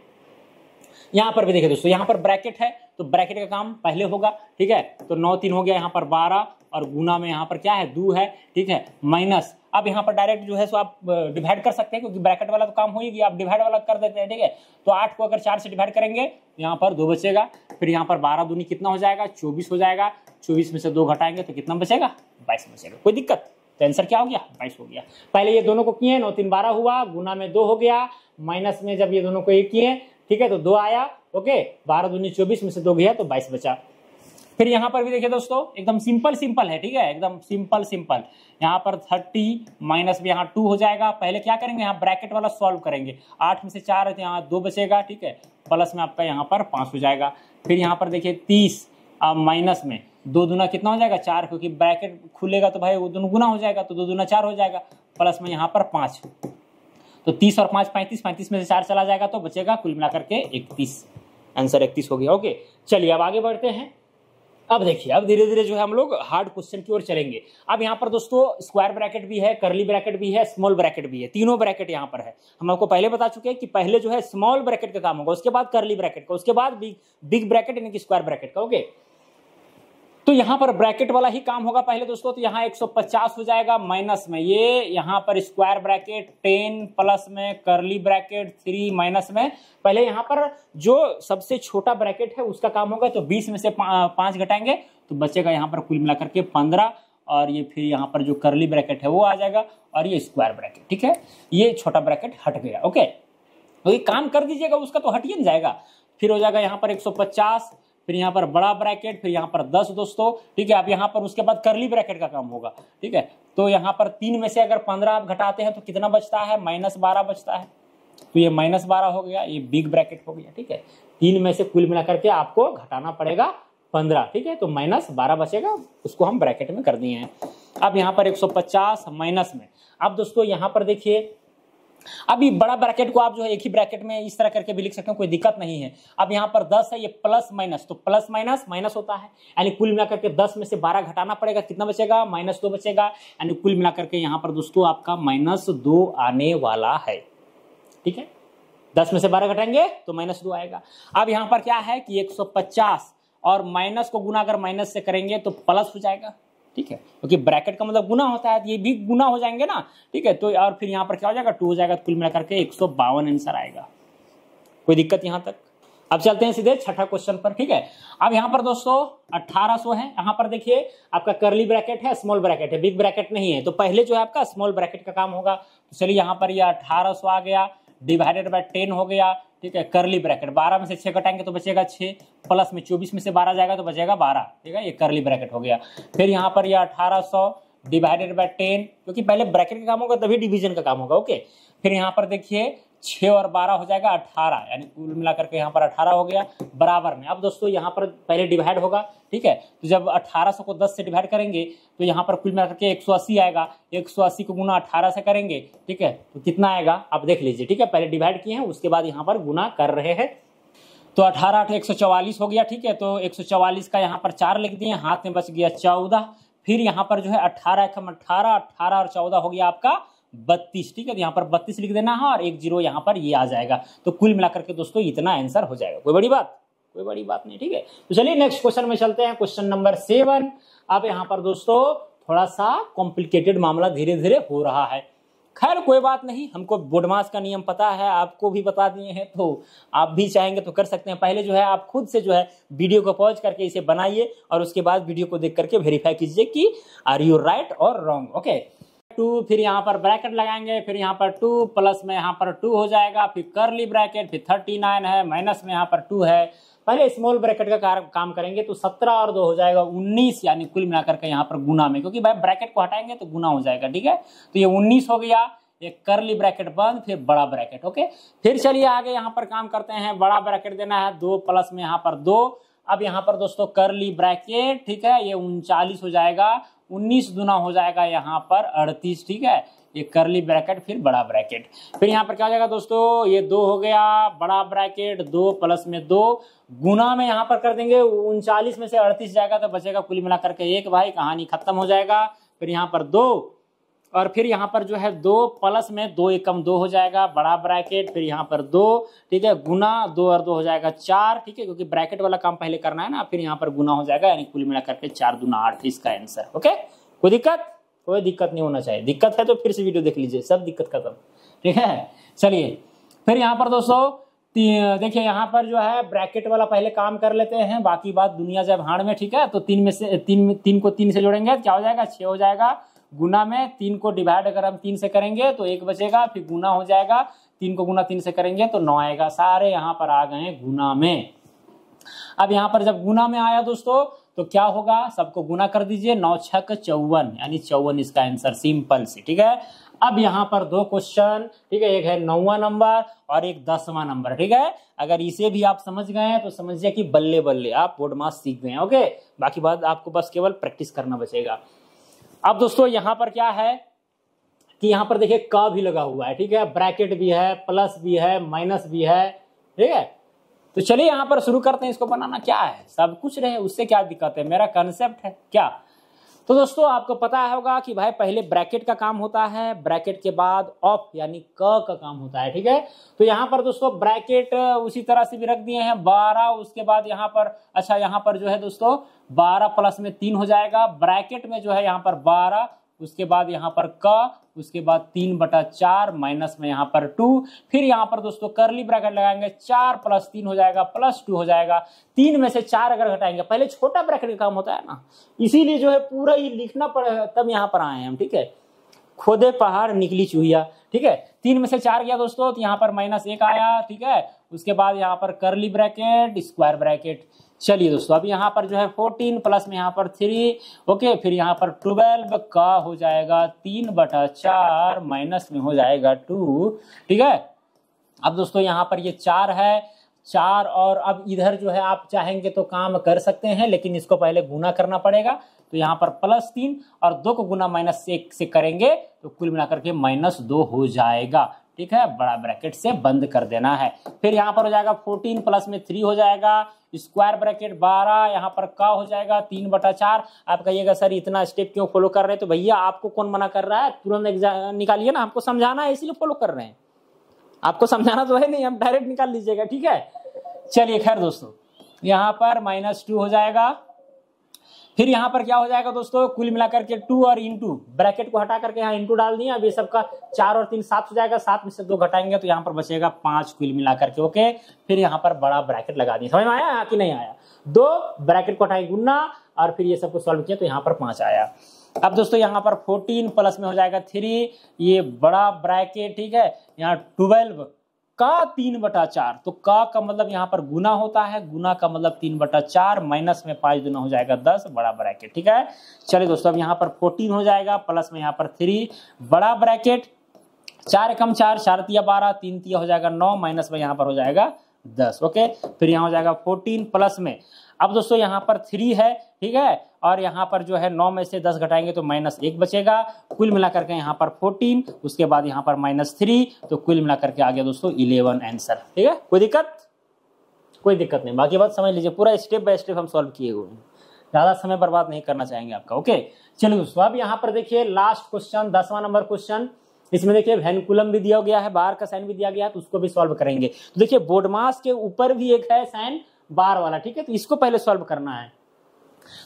यहाँ पर भी देखिए दोस्तों, यहाँ पर ब्रैकेट है, तो ब्रैकेट का काम पहले होगा। ठीक है, तो 9 3 हो गया, यहाँ पर 12, और गुना में यहाँ पर क्या है, 2 है। ठीक है, माइनस, अब यहाँ पर डायरेक्ट जो है सो आप डिवाइड कर सकते हैं, क्योंकि ब्रैकेट वाला तो काम हो ही गया, आप डिवाइड वाला कर देते हैं। ठीक है, तो 8 को अगर 4 से डिवाइड करेंगे यहाँ पर 2 बचेगा, फिर यहाँ पर 12 दूनी कितना हो जाएगा, 24 हो जाएगा, 24 में से 2 घटाएंगे तो कितना बचेगा, 22 बचेगा। कोई दिक्कत, तो आंसर क्या हो गया 22 हो गया। पहले ये दोनों को किए 9 3 12 हुआ, गुना में 2 हो गया, माइनस में जब ये दोनों को एक किए, ठीक है, तो 2 आया, ओके, 12 दूनी 24 में से 2 गया तो 22 बचा। फिर यहाँ पर भी देखिए दोस्तों एकदम सिंपल है, ठीक है, एकदम सिंपल। यहाँ पर 30 माइनस में यहाँ 2 हो जाएगा। पहले क्या करेंगे, यहाँ ब्रैकेट वाला सॉल्व करेंगे, 8 में से 4 है तो यहाँ 2 बचेगा, ठीक है, प्लस में आपका यहाँ पर 5 हो जाएगा। फिर यहाँ पर देखिए 30 माइनस में 2 दूना कितना हो जाएगा 4, क्योंकि ब्रैकेट खुलेगा तो भाई वो दोनों गुना हो जाएगा, तो 2 दूना 4 हो जाएगा, प्लस में यहाँ पर 5, तो 30 और 5 35, 35 में से 4 चला जाएगा तो बचेगा कुल मिलाकर के 31, आंसर 31 हो गया। ओके, चलिए अब आगे बढ़ते हैं। अब देखिए, अब धीरे धीरे जो है हम लोग हार्ड क्वेश्चन की ओर चलेंगे। अब यहाँ पर दोस्तों स्क्वायर ब्रैकेट भी है, करली ब्रैकेट भी है, स्मॉल ब्रैकेट भी है, तीनों ब्रैकेट यहाँ पर है। हम आपको पहले बता चुके हैं कि पहले जो है स्मॉल ब्रैकेट का काम होगा, उसके बाद करली ब्रैकेट का, उसके बाद बिग ब्रैकेट यानी कि स्क्वायर ब्रैकेट का। ओके, तो यहाँ पर ब्रैकेट वाला ही काम होगा पहले दोस्तों। तो यहाँ 150 हो जाएगा, माइनस में ये यहाँ पर स्क्वायर ब्रैकेट 10, प्लस में करली ब्रैकेट 3, माइनस में पहले यहाँ पर जो सबसे छोटा ब्रैकेट है उसका काम होगा, तो 20 में से 5 घटाएंगे तो बचेगा यहाँ पर कुल मिलाकर के 15, और ये फिर यहाँ पर जो करली ब्रैकेट है वो आ जाएगा, और ये स्क्वायर ब्रैकेट, ठीक है, ये छोटा ब्रैकेट हट गया। ओके, तो ये काम कर दीजिएगा, उसका तो हट ही नहीं जाएगा। फिर हो जाएगा यहाँ पर 150, फिर यहाँ पर बड़ा ब्रैकेट, फिर यहाँ पर 10 दोस्तों, ठीक है। अब यहाँ पर उसके बाद करली ब्रैकेट का काम होगा, ठीक है। तो यहाँ पर 3 में से अगर 15 आप घटाते हैं तो कितना बचता है, -12 बचता है, तो ये -12 हो गया, ये बिग ब्रैकेट हो गया, ठीक है। 3 में से कुल मिलाकर के आपको घटाना पड़ेगा 15, ठीक है, तो -12 बचेगा, उसको हम ब्रैकेट में कर दिए हैं। अब यहाँ पर 150 माइनस में, अब दोस्तों यहाँ पर देखिए, अभी बड़ा ब्रैकेट को आप जो है एक ही ब्रैकेट में इस तरह करके भी लिख सकते हैं, कोई दिक्कत नहीं है। अब यहाँ पर 10 है, ये प्लस माइनस, तो प्लस माइनस माइनस होता है, यानी कुल मिलाकर के 10 में से 12 घटाना पड़ेगा, कितना बचेगा, -2 बचेगा, यानी कुल मिलाकर के यहाँ पर दोस्तों आपका -2 आने वाला है, ठीक है। 10 में से 12 घटाएंगे तो -2 आएगा। अब यहाँ पर क्या है कि 150 और माइनस को गुना अगर माइनस से करेंगे तो प्लस हो जाएगा, ठीक है, क्योंकि ब्रैकेट का मतलब गुना होता है, ये भी गुना हो जाएंगे ना, ठीक है। तो और फिर यहाँ पर क्या हो जाएगा 2 हो जाएगा, तो कुल मिलाकर के 152 आंसर आएगा। कोई दिक्कत यहाँ तक? अब चलते हैं सीधे छठा क्वेश्चन पर, ठीक है। अब यहाँ पर दोस्तों 1800 है, यहाँ पर देखिए आपका करली ब्रैकेट है, स्मॉल ब्रैकेट है, बिग ब्रैकेट नहीं है, तो पहले जो है आपका स्मॉल ब्रैकेट का काम होगा। तो चलिए यहाँ पर ये 1800 आ गया, डिवाइडेड बाय 10 हो गया, ठीक है। करली ब्रैकेट 12 में से 6 घटाएंगे तो बचेगा 6, प्लस में 24 में से 12 जाएगा तो बचेगा 12, ठीक है, ये करली ब्रैकेट हो गया। फिर यहाँ पर ये 1800 डिवाइडेड बाय 10, क्योंकि पहले ब्रैकेट का काम होगा तभी डिवीजन का काम होगा, ओके। फिर यहाँ पर देखिए 6 और 12 हो जाएगा 18, यानी कुल मिलाकर के यहाँ पर 18 हो गया, बराबर में। अब दोस्तों यहाँ पर पहले डिवाइड होगा, ठीक है, तो जब 1800 को 10 से डिवाइड करेंगे तो यहाँ पर कुल मिलाकर के 180 आएगा, 180 को गुना 18 से करेंगे, ठीक है, तो कितना आएगा आप देख लीजिए, ठीक है। पहले डिवाइड किए हैं, उसके बाद यहाँ पर गुना कर रहे हैं, तो 18 8 144 हो गया, ठीक है। तो 144 का यहाँ पर 4 लिख दिए, हाथ में बच गया 14। फिर यहाँ पर जो है 18 18 और 14 हो गया आपका 32, ठीक है, तो यहाँ पर 32 लिख देना है और 1 0 यहाँ पर ये आ जाएगा, तो कुल मिलाकर के दोस्तों इतना आंसर हो जाएगा। कोई बड़ी बात नहीं, ठीक है। तो चलिए नेक्स्ट क्वेश्चन में चलते हैं, क्वेश्चन नंबर 7। अब यहाँ पर दोस्तों थोड़ा सा कॉम्प्लिकेटेड मामला धीरे धीरे हो रहा है, खैर कोई बात नहीं, हमको बोर्डमास का नियम पता है, आपको भी बता दिए हैं, तो आप भी चाहेंगे तो कर सकते हैं। पहले जो है आप खुद से जो है वीडियो को पॉज करके इसे बनाइए और उसके बाद वीडियो को देख करके वेरीफाई कीजिए कि आर यू राइट और रॉन्ग, ओके। 2, फिर यहाँ पर ब्रैकेट लगाएंगे, फिर यहाँ पर 2, प्लस में यहाँ पर 2 हो जाएगा, फिर करली ब्रैकेट, फिर 39 है, माइनस में यहाँ पर 2 है। पहले स्मॉल ब्रैकेट का काम करेंगे तो 17 और 2 हो जाएगा 19, यानी कुल मिलाकर के यहाँ पर गुना में, क्योंकि भाई ब्रैकेट को हटाएंगे तो गुना हो जाएगा, ठीक है। तो ये 19 हो गया, ये करली ब्रैकेट बंद, फिर बड़ा ब्रैकेट, ओके। फिर चलिए आगे यहाँ पर काम करते हैं, बड़ा ब्रैकेट देना है 2, प्लस में यहाँ पर 2। अब यहाँ पर दोस्तों करली ब्रैकेट, ठीक है, ये 39 हो जाएगा, 19 दूना हो जाएगा यहाँ पर 38, ठीक है, ये करली ब्रैकेट, फिर बड़ा ब्रैकेट। फिर यहाँ पर क्या हो जाएगा दोस्तों, ये 2 हो गया, बड़ा ब्रैकेट 2 प्लस में 2, गुना में यहाँ पर कर देंगे, 39 में से 38 जाएगा तो बचेगा कुल मिलाकर के 1, भाई कहानी खत्म हो जाएगा। फिर यहाँ पर 2, और फिर यहाँ पर जो है 2 प्लस में 2 एकम 2 हो जाएगा, बड़ा ब्रैकेट, फिर यहाँ पर 2, ठीक है, गुना 2 और 2 हो जाएगा 4, ठीक है, क्योंकि ब्रैकेट वाला काम पहले करना है ना, फिर यहाँ पर गुना हो जाएगा, यानी कुल मिला करके 4 दूना 8, इसका आंसर, ओके। कोई दिक्कत नहीं होना चाहिए, दिक्कत है तो फिर से वीडियो देख लीजिए, सब दिक्कत खत्म, ठीक है। चलिए फिर यहाँ पर दोस्तों देखिए, यहाँ पर जो है ब्रैकेट वाला पहले काम कर लेते हैं, बाकी बात दुनिया जब भाड़ में, ठीक है। तो 3 में से 3 को 3 से जोड़ेंगे क्या हो जाएगा, 6 हो जाएगा, गुना में 3 को डिवाइड अगर हम 3 से करेंगे तो 1 बचेगा, फिर गुना हो जाएगा, 3 को गुना 3 से करेंगे तो 9 आएगा। सारे यहाँ पर आ गए गुना में। अब यहाँ पर जब गुना में आया दोस्तों तो क्या होगा, सबको गुना कर दीजिए, 9 छक 54 यानी 54 इसका आंसर, सिंपल सी। ठीक है, अब यहाँ पर 2 क्वेश्चन, ठीक है, एक है 9वां नंबर और एक 10वां नंबर। ठीक है, अगर इसे भी आप समझ गए हैं तो समझिए कि बल्ले बल्ले आप बोर्ड मास सीख गए हैं। ओके, बाकी बात आपको बस केवल प्रैक्टिस करना बचेगा। अब दोस्तों यहाँ पर क्या है कि यहाँ पर देखिए का भी लगा हुआ है। ठीक है, ब्रैकेट भी है, प्लस भी है, माइनस भी है। ठीक है, तो चलिए यहाँ पर शुरू करते हैं। इसको बनाना क्या है, सब कुछ रहे, उससे क्या दिक्कत है, मेरा कंसेप्ट है क्या। तो दोस्तों आपको पता होगा कि भाई पहले ब्रैकेट का काम होता है, ब्रैकेट के बाद ऑफ यानी क का काम होता है। ठीक है, तो यहाँ पर दोस्तों ब्रैकेट उसी तरह से भी रख दिए हैं 12, उसके बाद यहाँ पर अच्छा यहाँ पर जो है दोस्तों 12 प्लस में 3 हो जाएगा, ब्रैकेट में जो है यहाँ पर 12, उसके बाद यहाँ पर क, उसके बाद 3/4 माइनस में यहाँ पर 2, फिर यहाँ पर दोस्तों करली ब्रैकेट लगाएंगे, 4 + 3 हो जाएगा प्लस 2 हो जाएगा। 3 में से 4 अगर घटाएंगे, पहले छोटा ब्रैकेट का काम होता है ना, इसीलिए जो है पूरा ही लिखना पड़ेगा, तब यहाँ पर आए हम। ठीक है, खोदे पहाड़ निकली चूहिया। ठीक है, 3 में से 4 गया दोस्तों तो यहाँ पर -1 आया। ठीक है, उसके बाद यहाँ पर करली ब्रैकेट, स्क्वायर ब्रैकेट। चलिए दोस्तों अब यहाँ पर जो है 14 प्लस में यहाँ पर 3, ओके, फिर यहाँ पर 12 का हो जाएगा 3/4 माइनस में हो जाएगा 2। ठीक है, अब दोस्तों यहाँ पर ये 4 है, 4 और अब इधर जो है आप चाहेंगे तो काम कर सकते हैं, लेकिन इसको पहले गुना करना पड़ेगा। तो यहाँ पर +3 और 2 को गुना -1 से करेंगे तो कुल मिलाकर के -2 हो जाएगा। ठीक है, बड़ा ब्रैकेट से बंद कर देना है। फिर यहाँ पर हो जाएगा 14 प्लस में 3 हो जाएगा, स्क्वायर ब्रैकेट 12, यहाँ पर का हो जाएगा 3/4। आप कहिएगा सर इतना स्टेप क्यों फॉलो कर रहे हैं, तो भैया आपको कौन मना कर रहा है, तुरंत निकालिए ना, हमको समझाना है इसलिए फॉलो कर रहे हैं। आपको समझाना तो है नहीं, हम डायरेक्ट निकाल लीजिएगा। ठीक है, चलिए खैर दोस्तों यहाँ पर -2 हो जाएगा। फिर यहाँ पर क्या हो जाएगा दोस्तों, कुल मिलाकर के 2 और इंटू, ब्रैकेट को हटा करके यहाँ इंटू डाल दिया। अब ये सबका 4 और 3 7 हो जाएगा, 7 में से 2 घटाएंगे तो यहाँ पर बचेगा 5 कुल मिलाकर के। ओके, फिर यहाँ पर बड़ा ब्रैकेट लगा दिया। समझ में आया कि नहीं आया, 2 ब्रैकेट को हटाए गुना और फिर ये सबको सॉल्व किया तो यहाँ पर 5 आया। अब दोस्तों यहाँ पर 14 प्लस में हो जाएगा 3, ये बड़ा ब्रैकेट। ठीक है, यहाँ 12 का 3/4, तो का मतलब यहाँ पर गुना होता है, गुना का मतलब 3/4 माइनस में 5 दूना हो जाएगा 10, बड़ा ब्रैकेट। ठीक है, चलिए दोस्तों अब यहाँ पर 14 हो जाएगा, प्लस में यहाँ पर 3 बड़ा ब्रैकेट, 4 एकम 4, 4 तिया 12, 3 तिया हो जाएगा 9, माइनस में यहाँ पर हो जाएगा 10। ओके, फिर यहाँ हो जाएगा 14 प्लस में, अब दोस्तों यहाँ पर 3 है। ठीक है, और यहाँ पर जो है 9 में से 10 घटाएंगे तो -1 बचेगा, कुल मिलाकर के यहाँ पर 14, उसके बाद यहाँ पर -3, तो कुल मिलाकर के आ गया दोस्तों 11 आंसर। ठीक है, कोई दिक्कत नहीं, बाकी बात समझ लीजिए, पूरा स्टेप बाय स्टेप हम सॉल्व किए हुए हैं, ज्यादा समय बर्बाद नहीं करना चाहेंगे आपका। ओके, चलिए दोस्तों अब यहाँ पर देखिए लास्ट क्वेश्चन, 10वां नंबर क्वेश्चन। इसमें देखिए वेनकुलम भी दिया गया है, बार का साइन भी दिया गया है, तो उसको भी सॉल्व करेंगे। तो देखिए बोर्ड मास के ऊपर भी एक है साइन बार वाला। ठीक है, तो इसको पहले सॉल्व करना है।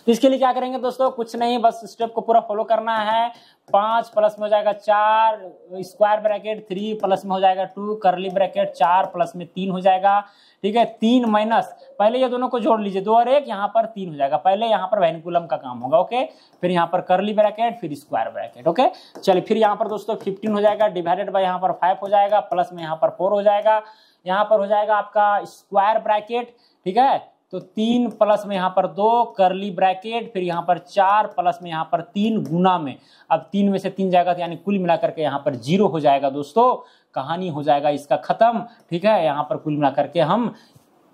तो इसके लिए क्या करेंगे दोस्तों, कुछ नहीं, बस स्टेप को पूरा फॉलो करना है। 5 प्लस में हो जाएगा 4, स्क्वायर ब्रैकेट 3 प्लस में हो जाएगा 2, करली ब्रैकेट 4 प्लस में 3 हो जाएगा। ठीक है, 3 माइनस, पहले ये दोनों को जोड़ लीजिए, 2 और 1, यहाँ पर 3 हो जाएगा। पहले यहाँ पर वेनकुलम का काम होगा। ओके, फिर यहाँ पर करली ब्रैकेट, फिर स्क्वायर ब्रैकेट। ओके, चलिए फिर यहाँ पर दोस्तों 15 हो जाएगा, डिवाइडेड बाय यहाँ पर 5 हो जाएगा, प्लस में यहाँ पर 4 हो जाएगा, यहाँ पर हो जाएगा आपका स्क्वायर ब्रैकेट। ठीक है, तो 3 प्लस में यहाँ पर 2 करली ब्रैकेट, फिर यहाँ पर 4 प्लस में यहाँ पर 3 गुना में, अब 3 में से 3 जाएगा तो यानी कुल मिलाकर के यहाँ पर 0 हो जाएगा दोस्तों, कहानी हो जाएगा इसका खत्म। ठीक है, यहाँ पर कुल मिलाकर के हम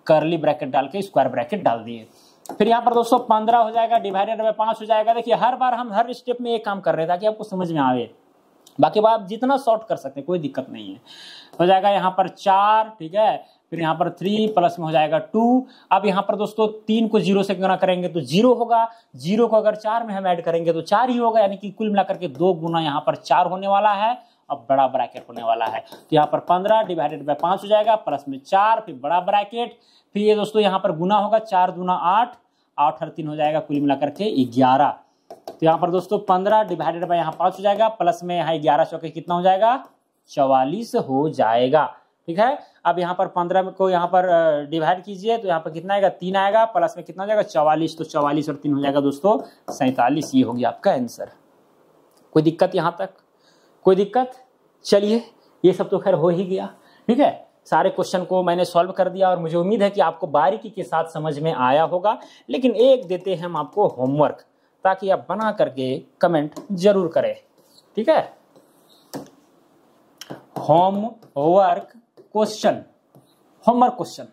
करली ब्रैकेट डाल के स्क्वायर ब्रैकेट डाल दिए। फिर यहाँ पर दोस्तों 15 हो जाएगा, डिवाइडेड बाय 5 हो जाएगा। देखिए हर बार हम हर स्टेप में एक काम कर रहे हैं ताकि आपको समझ में आवे, बाकी बात आप जितना शॉर्ट कर सकते हैं कोई दिक्कत नहीं है। हो जाएगा यहाँ पर 4, ठीक है, फिर यहाँ पर 3 प्लस में हो जाएगा 2। अब यहाँ पर दोस्तों 3 को 0 से गुना करेंगे तो 0 होगा, 0 को अगर 4 में हम ऐड करेंगे तो 4 ही होगा, यानी कि कुल मिलाकर के 2 गुना यहाँ पर 4 होने वाला है। अब बड़ा ब्रैकेट होने वाला है, तो यहाँ पर 15 डिवाइडेड बाय 5 हो जाएगा, प्लस में 4, फिर बड़ा ब्रैकेट, फिर ये दोस्तों यहाँ पर गुना होगा, 4 दूना 8, 8 और 3 हो जाएगा, कुल मिलाकर के 11। तो यहाँ पर दोस्तों 15 डिवाइडेड बाय यहाँ 5 हो जाएगा, प्लस में यहाँ 11 चौके कितना हो जाएगा, 44 हो जाएगा। ठीक है, अब यहाँ पर 15 को यहाँ पर डिवाइड कीजिए तो यहाँ पर कितना आएगा, 3 आएगा, प्लस में कितना हो जाएगा 44, तो 44 और 3 हो जाएगा दोस्तों 47। ये हो गया आपका आंसर। कोई दिक्कत यहाँ तक? कोई दिक्कत? चलिए, ये सब तो खैर हो ही गया, ठीक है। सारे क्वेश्चन को मैंने सॉल्व कर दिया और मुझे उम्मीद है कि आपको बारीकी के साथ समझ में आया होगा। लेकिन एक देते हैं हम आपको होमवर्क, ताकि आप बना करके कमेंट जरूर करें, ठीक है। होमवर्क क्वेश्चन, होमवर्क क्वेश्चन,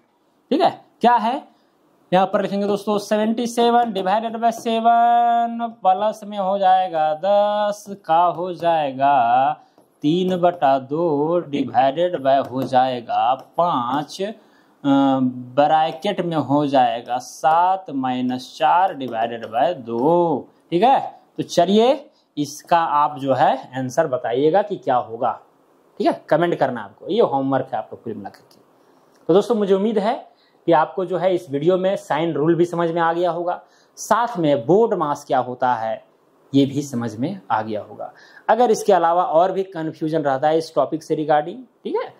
ठीक है। क्या है यहाँ पर लिखेंगे दोस्तों, 77 डिवाइडेड बाय 7 प्लस में हो जाएगा 10 का हो जाएगा 3/2 डिवाइडेड बाय हो जाएगा 5 ब्रैकेट में हो जाएगा 7 - 4 डिवाइडेड बाय 2, ठीक है। तो चलिए इसका आप जो है आंसर बताइएगा कि क्या होगा, ठीक है। कमेंट करना आपको, ये होमवर्क है आपको कुल मिलाकर के। तो दोस्तों मुझे उम्मीद है कि आपको जो है इस वीडियो में साइन रूल भी समझ में आ गया होगा, साथ में बोर्ड मास क्या होता है ये भी समझ में आ गया होगा। अगर इसके अलावा और भी कंफ्यूजन रहता है इस टॉपिक से रिगार्डिंग, ठीक है,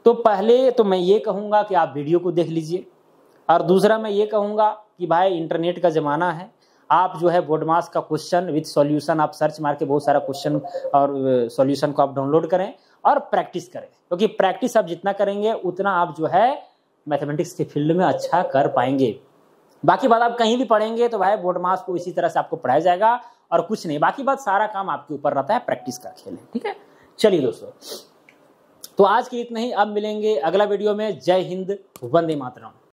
तो पहले तो मैं ये कहूँगा कि आप वीडियो को देख लीजिए, और दूसरा मैं ये कहूँगा कि भाई इंटरनेट का ज़माना है, आप जो है बोर्ड मास का क्वेश्चन विद सॉल्यूशन आप सर्च मार के बहुत सारा क्वेश्चन और सॉल्यूशन को आप डाउनलोड करें और प्रैक्टिस करें, क्योंकि प्रैक्टिस आप जितना करेंगे उतना आप जो है मैथमेटिक्स के फील्ड में अच्छा कर पाएंगे। बाकी बात आप कहीं भी पढ़ेंगे तो भाई बोर्ड मास को इसी तरह से आपको पढ़ाया जाएगा और कुछ नहीं, बाकी बात सारा काम आपके ऊपर रहता है, प्रैक्टिस का खेल है, ठीक है। चलिए दोस्तों, तो आज के इतना ही, अब मिलेंगे अगला वीडियो में। जय हिंद, वंदे मातरम।